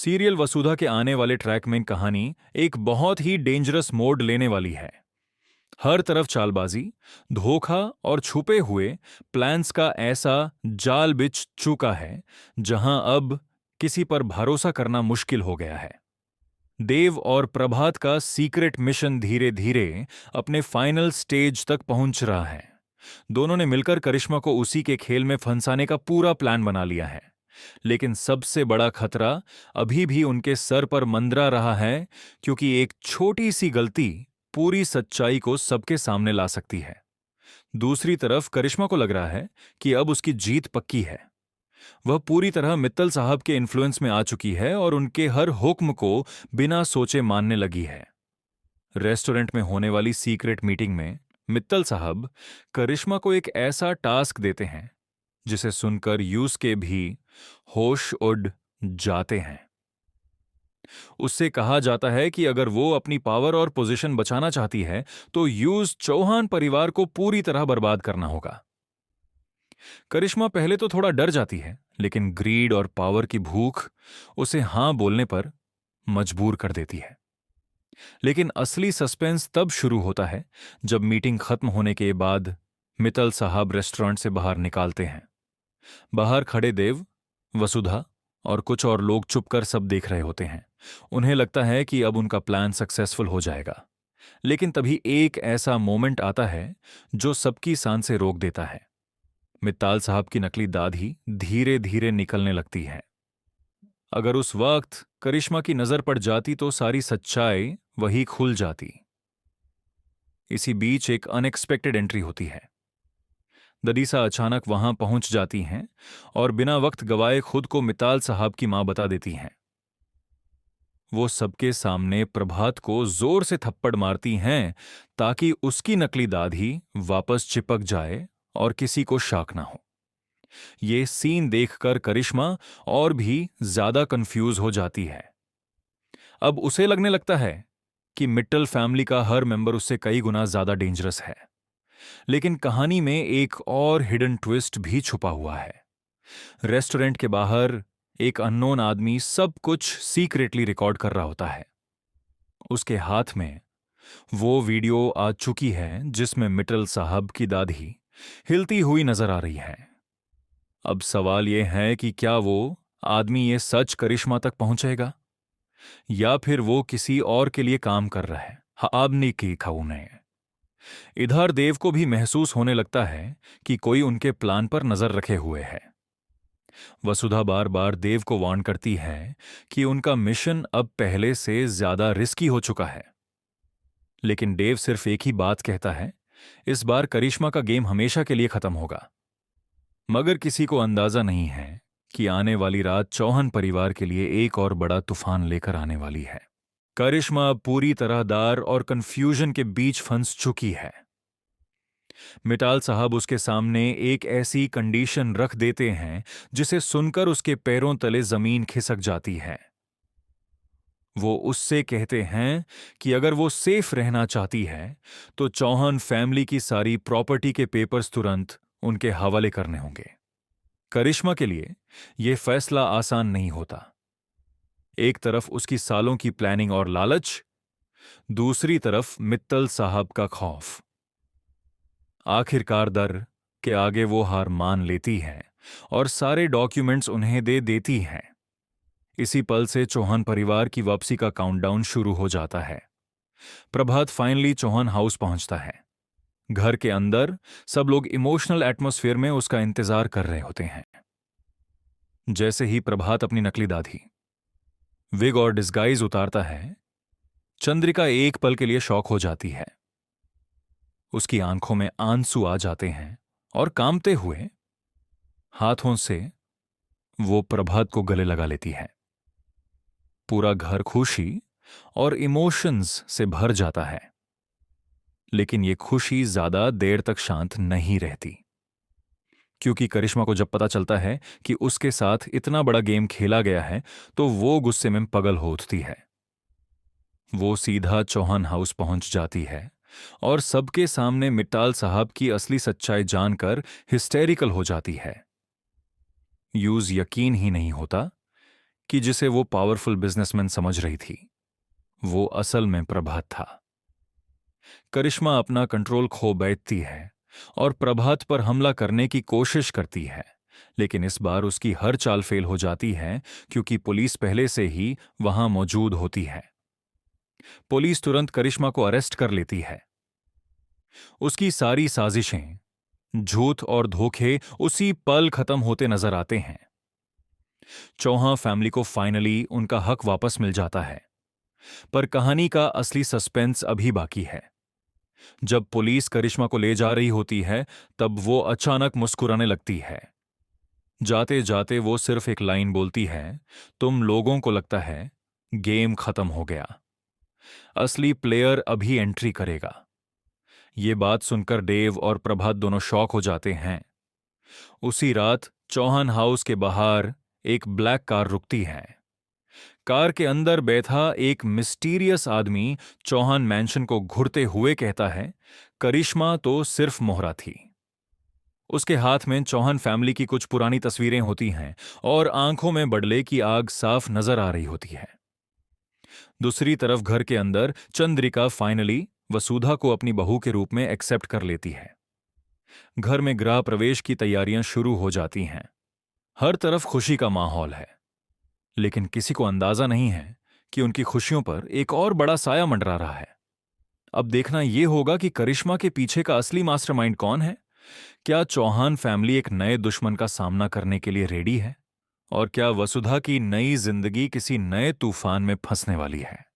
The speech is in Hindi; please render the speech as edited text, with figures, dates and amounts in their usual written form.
सीरियल वसुधा के आने वाले ट्रैक में कहानी एक बहुत ही डेंजरस मोड़ लेने वाली है। हर तरफ चालबाजी, धोखा और छुपे हुए प्लान्स का ऐसा जाल बिछ चुका है जहां अब किसी पर भरोसा करना मुश्किल हो गया है। देव और प्रभात का सीक्रेट मिशन धीरे धीरे अपने फाइनल स्टेज तक पहुंच रहा है। दोनों ने मिलकर करिश्मा को उसी के खेल में फंसाने का पूरा प्लान बना लिया है। लेकिन सबसे बड़ा खतरा अभी भी उनके सर पर मंडरा रहा है, क्योंकि एक छोटी सी गलती पूरी सच्चाई को सबके सामने ला सकती है। दूसरी तरफ करिश्मा को लग रहा है कि अब उसकी जीत पक्की है। वह पूरी तरह मित्तल साहब के इन्फ्लुएंस में आ चुकी है और उनके हर हुक्म को बिना सोचे मानने लगी है। रेस्टोरेंट में होने वाली सीक्रेट मीटिंग में मित्तल साहब करिश्मा को एक ऐसा टास्क देते हैं जिसे सुनकर यूस के भी होश उड़ जाते हैं। उससे कहा जाता है कि अगर वो अपनी पावर और पोजीशन बचाना चाहती है तो यूस चौहान परिवार को पूरी तरह बर्बाद करना होगा। करिश्मा पहले तो थोड़ा डर जाती है, लेकिन ग्रीड और पावर की भूख उसे हां बोलने पर मजबूर कर देती है। लेकिन असली सस्पेंस तब शुरू होता है जब मीटिंग खत्म होने के बाद मित्तल साहब रेस्टोरेंट से बाहर निकालते हैं। बाहर खड़े देव, वसुधा और कुछ और लोग चुपकर सब देख रहे होते हैं। उन्हें लगता है कि अब उनका प्लान सक्सेसफुल हो जाएगा। लेकिन तभी एक ऐसा मोमेंट आता है जो सबकी सांसें रोक देता है। मित्ताल साहब की नकली दाढ़ी धीरे धीरे निकलने लगती है। अगर उस वक्त करिश्मा की नजर पड़ जाती तो सारी सच्चाई वही खुल जाती। इसी बीच एक अनएक्सपेक्टेड एंट्री होती है। ददीसा अचानक वहां पहुंच जाती हैं और बिना वक्त गवाए खुद को मिताल साहब की मां बता देती हैं। वो सबके सामने प्रभात को जोर से थप्पड़ मारती हैं ताकि उसकी नकली दाढ़ी वापस चिपक जाए और किसी को शक ना हो। ये सीन देखकर करिश्मा और भी ज्यादा कंफ्यूज हो जाती है। अब उसे लगने लगता है कि मिट्टल फैमिली का हर मेंबर उससे कई गुना ज्यादा डेंजरस है। लेकिन कहानी में एक और हिडन ट्विस्ट भी छुपा हुआ है। रेस्टोरेंट के बाहर एक अननोन आदमी सब कुछ सीक्रेटली रिकॉर्ड कर रहा होता है। उसके हाथ में वो वीडियो आ चुकी है जिसमें मित्तल साहब की दाढ़ी हिलती हुई नजर आ रही है। अब सवाल यह है कि क्या वो आदमी ये सच करिश्मा तक पहुंचेगा या फिर वो किसी और के लिए काम कर रहा है। आदमी की खाऊने। इधर देव को भी महसूस होने लगता है कि कोई उनके प्लान पर नजर रखे हुए है। वसुधा बार बार देव को वार्न करती है कि उनका मिशन अब पहले से ज्यादा रिस्की हो चुका है। लेकिन देव सिर्फ एक ही बात कहता है, इस बार करिश्मा का गेम हमेशा के लिए खत्म होगा। मगर किसी को अंदाजा नहीं है कि आने वाली रात चौहान परिवार के लिए एक और बड़ा तूफान लेकर आने वाली है। करिश्मा अब पूरी तरह दार और कंफ्यूजन के बीच फंस चुकी है। मिताल साहब उसके सामने एक ऐसी कंडीशन रख देते हैं जिसे सुनकर उसके पैरों तले जमीन खिसक जाती है। वो उससे कहते हैं कि अगर वो सेफ रहना चाहती है तो चौहान फैमिली की सारी प्रॉपर्टी के पेपर्स तुरंत उनके हवाले करने होंगे। करिश्मा के लिए यह फैसला आसान नहीं होता। एक तरफ उसकी सालों की प्लानिंग और लालच, दूसरी तरफ मित्तल साहब का खौफ। आखिरकार दर के आगे वो हार मान लेती है और सारे डॉक्यूमेंट्स उन्हें दे देती है। इसी पल से चौहान परिवार की वापसी का काउंटडाउन शुरू हो जाता है। प्रभात फाइनली चौहान हाउस पहुंचता है। घर के अंदर सब लोग इमोशनल एटमॉस्फेयर में उसका इंतजार कर रहे होते हैं। जैसे ही प्रभात अपनी नकली दाढ़ी, विग और डिस्गाइज उतारता है, चंद्रिका एक पल के लिए शॉक हो जाती है। उसकी आंखों में आंसू आ जाते हैं और कांपते हुए हाथों से वो प्रभात को गले लगा लेती है। पूरा घर खुशी और इमोशंस से भर जाता है। लेकिन ये खुशी ज्यादा देर तक शांत नहीं रहती, क्योंकि करिश्मा को जब पता चलता है कि उसके साथ इतना बड़ा गेम खेला गया है तो वो गुस्से में पगल हो उठती है। वो सीधा चौहान हाउस पहुंच जाती है और सबके सामने मित्ताल साहब की असली सच्चाई जानकर हिस्टेरिकल हो जाती है। यूज यकीन ही नहीं होता कि जिसे वो पावरफुल बिजनेसमैन समझ रही थी, वो असल में प्रभात था। करिश्मा अपना कंट्रोल खो बैठती है और प्रभात पर हमला करने की कोशिश करती है, लेकिन इस बार उसकी हर चाल फेल हो जाती है क्योंकि पुलिस पहले से ही वहां मौजूद होती है। पुलिस तुरंत करिश्मा को अरेस्ट कर लेती है। उसकी सारी साजिशें, झूठ और धोखे उसी पल खत्म होते नजर आते हैं। चौहान फैमिली को फाइनली उनका हक वापस मिल जाता है, पर कहानी का असली सस्पेंस अभी बाकी है। जब पुलिस करिश्मा को ले जा रही होती है, तब वो अचानक मुस्कुराने लगती है। जाते जाते वो सिर्फ एक लाइन बोलती है, तुम लोगों को लगता है गेम खत्म हो गया, असली प्लेयर अभी एंट्री करेगा। ये बात सुनकर देव और प्रभात दोनों शॉक हो जाते हैं। उसी रात चौहान हाउस के बाहर एक ब्लैक कार रुकती है। कार के अंदर बैठा एक मिस्टीरियस आदमी चौहान मैंशन को घूरते हुए कहता है, करिश्मा तो सिर्फ मोहरा थी। उसके हाथ में चौहान फैमिली की कुछ पुरानी तस्वीरें होती हैं और आंखों में बड़ले की आग साफ नजर आ रही होती है। दूसरी तरफ घर के अंदर चंद्रिका फाइनली वसुधा को अपनी बहू के रूप में एक्सेप्ट कर लेती है। घर में गृह प्रवेश की तैयारियां शुरू हो जाती हैं। हर तरफ खुशी का माहौल है, लेकिन किसी को अंदाजा नहीं है कि उनकी खुशियों पर एक और बड़ा साया मंडरा रहा है। अब देखना यह होगा कि करिश्मा के पीछे का असली मास्टरमाइंड कौन है। क्या चौहान फैमिली एक नए दुश्मन का सामना करने के लिए रेडी है? और क्या वसुधा की नई जिंदगी किसी नए तूफान में फंसने वाली है?